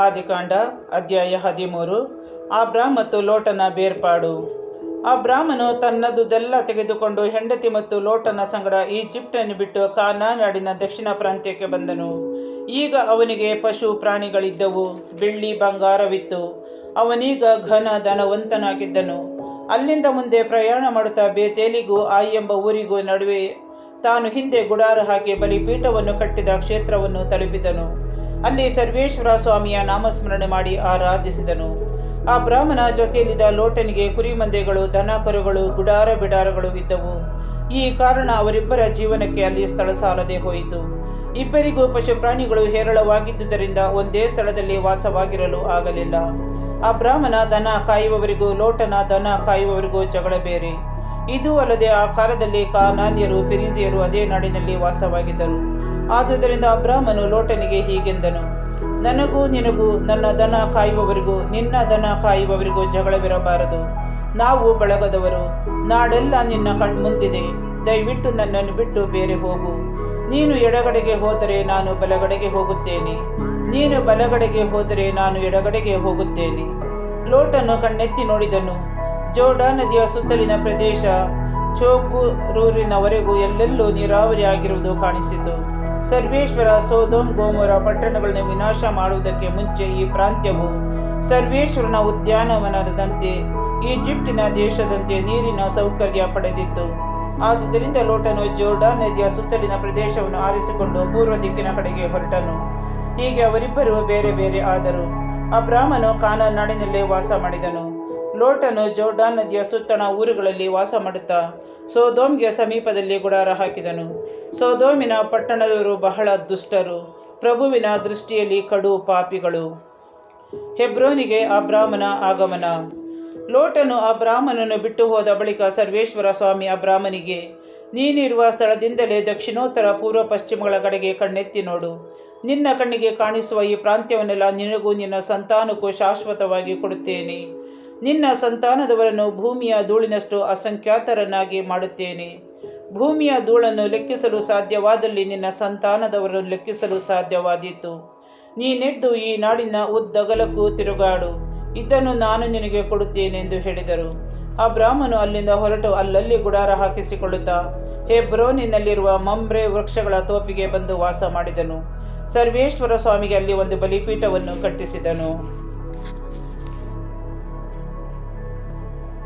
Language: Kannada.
ಆದಿಕಾಂಡ ಅಧ್ಯಾಯ 13. ಅಬ್ರಾಮ್ ಮತ್ತು ಲೋಟನ ಬೇರ್ಪಾಡು. ಅಬ್ರಾಮನು ತನ್ನದುದೆಲ್ಲ ತೆಗೆದುಕೊಂಡು ಹೆಂಡತಿ ಮತ್ತು ಲೋಟನ ಸಂಗಡ ಈಜಿಪ್ಟನ್ನು ಬಿಟ್ಟು ಕಾನಾನ್ ನಾಡಿನ ದಕ್ಷಿಣ ಪ್ರಾಂತ್ಯಕ್ಕೆ ಬಂದನು. ಈಗ ಅವನಿಗೆ ಪಶು ಪ್ರಾಣಿಗಳಿದ್ದವು, ಬೆಳ್ಳಿ ಬಂಗಾರವಿತ್ತು. ಅವನೀಗ ಘನ ಧನವಂತನಾಗಿದ್ದನು. ಅಲ್ಲಿಂದ ಮುಂದೆ ಪ್ರಯಾಣ ಮಾಡುತ್ತಾ ಬೇತೇಲಿಗೂ ಆಯಿ ಎಂಬ ಊರಿಗೂ ನಡುವೆ ತಾನು ಹಿಂದೆ ಗುಡಾರ ಹಾಕಿ ಬಲಿಪೀಠವನ್ನು ಕಟ್ಟಿದ ಕ್ಷೇತ್ರವನ್ನು ತಲುಪಿದನು. ಅಲ್ಲಿ ಸರ್ವೇಶ್ವರ ಸ್ವಾಮಿಯ ನಾಮಸ್ಮರಣೆ ಮಾಡಿ ಆರಾಧಿಸಿದನು. ಆ ಬ್ರಾಹ್ಮಣ ಜೊತೆಯಲ್ಲಿದ್ದ ಲೋಟನಿಗೆ ಕುರಿಮಂದೆಗಳು, ದನ ಕರುಗಳು, ಗುಡಾರ ಬಿಡಾರಗಳು ಇದ್ದವು. ಈ ಕಾರಣ ಅವರಿಬ್ಬರ ಜೀವನಕ್ಕೆ ಅಲ್ಲಿ ಸ್ಥಳ ಸಾಲದೆ ಹೋಯಿತು. ಇಬ್ಬರಿಗೂ ಪಶು ಪ್ರಾಣಿಗಳು ಹೇರಳವಾಗಿದ್ದುದರಿಂದ ಒಂದೇ ಸ್ಥಳದಲ್ಲಿ ವಾಸವಾಗಿರಲು ಆಗಲಿಲ್ಲ. ಆ ಬ್ರಾಹ್ಮಣ ದನ ಕಾಯುವವರಿಗೂ ಲೋಟನ ದನ ಕಾಯುವವರಿಗೂ ಜಗಳ ಬೇರೆ. ಇದೂ ಅಲ್ಲದೆ ಆ ಕಾಲದಲ್ಲಿ ಕಾನಾನ್ಯರು, ಪೆರಿಜಿಯರು ಅದೇ ನಾಡಿನಲ್ಲಿ ವಾಸವಾಗಿದ್ದರು. ಆದುದರಿಂದ ಅಬ್ರಾಮನು ಲೋಟನಿಗೆ ಹೀಗೆಂದನು: ನನಗೂ ನಿನಗೂ, ನನ್ನ ದನ ಕಾಯುವವರಿಗೂ ನಿನ್ನ ದನ ಕಾಯುವವರಿಗೂ ಜಗಳವಿರಬಾರದು. ನಾವು ಬಳಗದವರು. ನಾಡೆಲ್ಲ ನಿನ್ನ ಕಣ್ಮುಂದಿದೆ. ದಯವಿಟ್ಟು ನನ್ನನ್ನು ಬಿಟ್ಟು ಬೇರೆ ಹೋಗು. ನೀನು ಎಡಗಡೆಗೆ ಹೋದರೆ ನಾನು ಬಲಗಡೆಗೆ ಹೋಗುತ್ತೇನೆ, ನೀನು ಬಲಗಡೆಗೆ ಹೋದರೆ ನಾನು ಎಡಗಡೆಗೆ ಹೋಗುತ್ತೇನೆ. ಲೋಟನು ಕಣ್ಣೆತ್ತಿ ನೋಡಿದನು. ಜೋರ್ಡಾನ್ ನದಿಯ ಸುತ್ತಲಿನ ಪ್ರದೇಶ ಚೋಕೂರಿನವರೆಗೂ ಎಲ್ಲೆಲ್ಲೂ ನೀರಾವರಿ ಆಗಿರುವುದು ಕಾಣಿಸಿತು. ಸರ್ವೇಶ್ವರ ಸೊದೋಮ್ ಗೋಮೋರ ಪಟ್ಟಣಗಳನ್ನು ವಿನಾಶ ಮಾಡುವುದಕ್ಕೆ ಮುಂಚೆ ಈ ಪ್ರಾಂತ್ಯವು ಸರ್ವೇಶ್ವರನ ಉದ್ಯಾನವನದಂತೆ, ಈಜಿಪ್ಟಿನ ದೇಶದಂತೆ ನೀರಿನ ಸೌಕರ್ಯ ಪಡೆದಿತ್ತು. ಆದುದರಿಂದ ಲೋಟನು ಜೋರ್ಡಾನ್ ನದಿಯ ಸುತ್ತಲಿನ ಪ್ರದೇಶವನ್ನು ಆರಿಸಿಕೊಂಡು ಪೂರ್ವ ದಿಕ್ಕಿನ ಕಡೆಗೆ ಹೊರಟನು. ಹೀಗೆ ಅವರಿಬ್ಬರು ಬೇರೆ ಬೇರೆ ಆದರು. ಅಬ್ರಾಮನು ಕಾನಾನ್ ನಾಡಿನಲ್ಲೇ ವಾಸ ಮಾಡಿದನು. ಲೋಟನು ಜೋರ್ಡಾನ್ ನದಿಯ ಸುತ್ತಣ ಊರುಗಳಲ್ಲಿ ವಾಸ ಮಾಡುತ್ತಾ ಸೊದೋಮ್ಗೆ ಸಮೀಪದಲ್ಲಿ ಗುಡಾರ ಹಾಕಿದನು. ಸೊದೋಮಿನ ಪಟ್ಟಣದವರು ಬಹಳ ದುಷ್ಟರು, ಪ್ರಭುವಿನ ದೃಷ್ಟಿಯಲ್ಲಿ ಕಡು ಪಾಪಿಗಳು. ಹೆಬ್ರೋನಿಗೆ ಅಬ್ರಾಮನ ಆಗಮನ. ಲೋಟನು ಅಬ್ರಾಮನನ್ನು ಬಿಟ್ಟು ಹೋದ ಬಳಿಕ ಸರ್ವೇಶ್ವರ ಸ್ವಾಮಿ ಅಬ್ರಾಮನಿಗೆ, ನೀನಿರುವ ಸ್ಥಳದಿಂದಲೇ ದಕ್ಷಿಣೋತ್ತರ ಪೂರ್ವ ಪಶ್ಚಿಮಗಳ ಕಡೆಗೆ ಕಣ್ಣೆತ್ತಿ ನೋಡು. ನಿನ್ನ ಕಣ್ಣಿಗೆ ಕಾಣಿಸುವ ಈ ಪ್ರಾಂತ್ಯವನ್ನೆಲ್ಲ ನಿನಗೂ ನಿನ್ನ ಸಂತಾನಕ್ಕೂ ಶಾಶ್ವತವಾಗಿ ಕೊಡುತ್ತೇನೆ. ನಿನ್ನ ಸಂತಾನದವರನ್ನು ಭೂಮಿಯ ಧೂಳಿನಷ್ಟು ಅಸಂಖ್ಯಾತರನ್ನಾಗಿ ಮಾಡುತ್ತೇನೆ. ಭೂಮಿಯ ಧೂಳನ್ನು ಲೆಕ್ಕಿಸಲು ಸಾಧ್ಯವಾದಲ್ಲಿ ನಿನ್ನ ಸಂತಾನದವರನ್ನು ಲೆಕ್ಕಿಸಲು ಸಾಧ್ಯವಾದೀತು. ನೀನೆದ್ದು ಈ ನಾಡಿನ ಉದ್ದಗಲಕ್ಕೂ ತಿರುಗಾಡು, ಇದನ್ನು ನಾನು ನಿನಗೆ ಕೊಡುತ್ತೇನೆ ಎಂದು ಹೇಳಿದರು. ಆ ಬ್ರಾಹ್ಮನು ಅಲ್ಲಿಂದ ಹೊರಟು ಅಲ್ಲಲ್ಲಿ ಗುಡಾರ ಹಾಕಿಸಿಕೊಳ್ಳುತ್ತಾ ಹೆಬ್ರೋನಿನಲ್ಲಿರುವ ಮಮ್ರೆ ವೃಕ್ಷಗಳ ತೋಪಿಗೆ ಬಂದು ವಾಸ ಮಾಡಿದನು. ಸರ್ವೇಶ್ವರ ಸ್ವಾಮಿಗೆ ಅಲ್ಲಿ ಒಂದು ಬಲಿಪೀಠವನ್ನು ಕಟ್ಟಿಸಿದನು.